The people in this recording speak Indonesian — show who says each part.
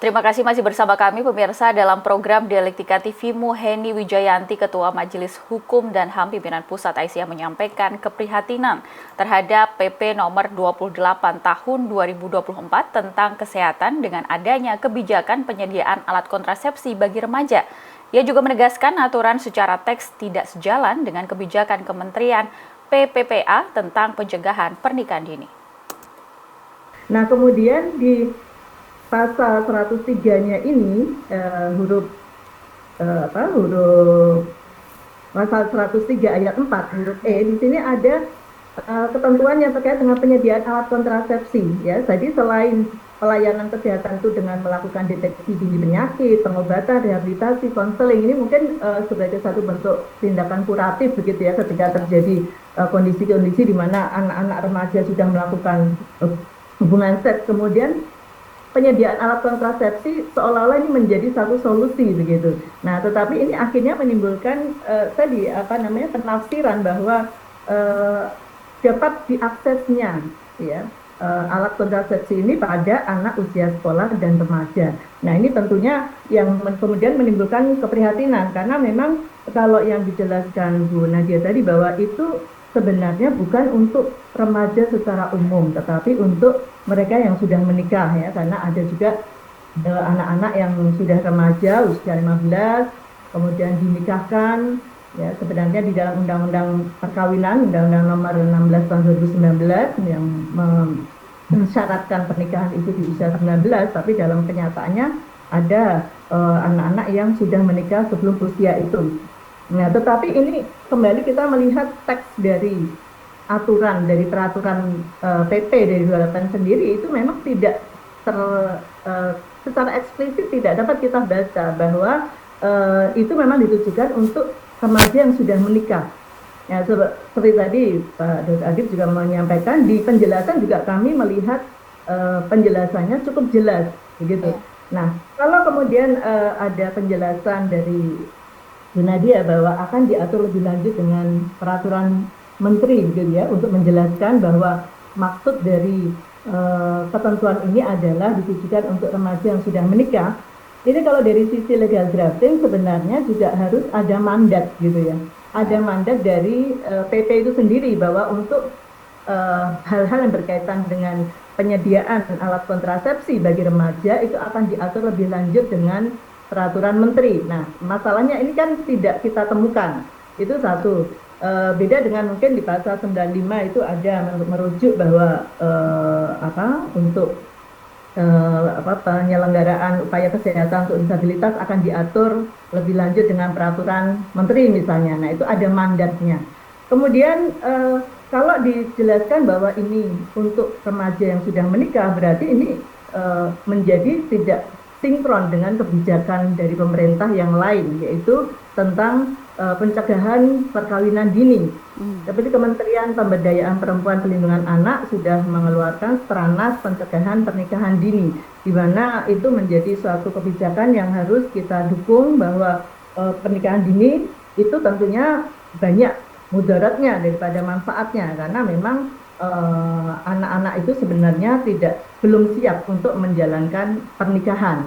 Speaker 1: Terima kasih masih bersama kami pemirsa dalam program Dialektika TV-mu. Heni Wijayanti, Ketua Majelis Hukum dan HAM Pimpinan Pusat Aisyah menyampaikan keprihatinan terhadap PP nomor 28 tahun 2024 tentang kesehatan dengan adanya kebijakan penyediaan alat kontrasepsi bagi remaja. Ia juga menegaskan aturan secara teks tidak sejalan dengan kebijakan Kementerian PPPA tentang pencegahan pernikahan dini.
Speaker 2: Nah, kemudian di pasal 103-nya ini huruf pasal 103 ayat 4 huruf E, di sini ada ketentuan yang terkait dengan penyediaan alat kontrasepsi ya. Jadi selain pelayanan kesehatan itu dengan melakukan deteksi dini penyakit, pengobatan, rehabilitasi, konseling, ini mungkin sebagai satu bentuk tindakan kuratif begitu ya, ketika terjadi kondisi-kondisi di mana anak-anak remaja sudah melakukan hubungan seks, kemudian penyediaan alat kontrasepsi seolah-olah ini menjadi satu solusi begitu. Nah, tetapi ini akhirnya menimbulkan penafsiran bahwa dapat diaksesnya ya alat kontrasepsi ini pada anak usia sekolah dan remaja. Nah, ini tentunya yang kemudian menimbulkan keprihatinan karena memang kalau yang dijelaskan Bu Nadia tadi bahwa itu sebenarnya bukan untuk remaja secara umum, tetapi untuk mereka yang sudah menikah ya, karena ada juga anak-anak yang sudah remaja usia 15 kemudian dinikahkan ya, sebenarnya di dalam Undang-Undang Perkawinan, Undang-Undang Nomor 16 Tahun 2019 yang mensyaratkan pernikahan itu di usia 19, tapi dalam kenyataannya ada anak-anak yang sudah menikah sebelum usia itu. Nah, tetapi ini kembali kita melihat teks dari aturan, dari peraturan PP dari 28 sendiri itu memang tidak secara eksplisit tidak dapat kita baca bahwa itu memang ditujukan untuk remaja yang sudah menikah. Ya, seperti tadi Pak Dr. Adib juga menyampaikan, di penjelasan juga kami melihat penjelasannya cukup jelas begitu. Nah, kalau kemudian ada penjelasan dari Bu Nadia bahwa akan diatur lebih lanjut dengan peraturan menteri gitu ya, untuk menjelaskan bahwa maksud dari ketentuan ini adalah ditujukan untuk remaja yang sudah menikah. Ini kalau dari sisi legal drafting sebenarnya juga harus ada mandat gitu ya. Ada mandat dari PP itu sendiri bahwa untuk hal-hal yang berkaitan dengan penyediaan alat kontrasepsi bagi remaja itu akan diatur lebih lanjut dengan peraturan menteri. Nah, masalahnya ini kan tidak kita temukan. Itu satu. Beda dengan mungkin di pasal 95 itu ada merujuk bahwa untuk penyelenggaraan upaya kesehatan untuk disabilitas akan diatur lebih lanjut dengan peraturan menteri misalnya. Nah, itu ada mandatnya. Kemudian kalau dijelaskan bahwa ini untuk remaja yang sudah menikah, berarti ini menjadi tidak sinkron dengan kebijakan dari pemerintah yang lain, yaitu tentang pencegahan perkawinan dini. Seperti Kementerian Pemberdayaan Perempuan Perlindungan Anak sudah mengeluarkan Stranas Pencegahan Pernikahan Dini, di mana itu menjadi suatu kebijakan yang harus kita dukung bahwa pernikahan dini itu tentunya banyak mudaratnya daripada manfaatnya, karena memang anak-anak itu sebenarnya belum siap untuk menjalankan pernikahan.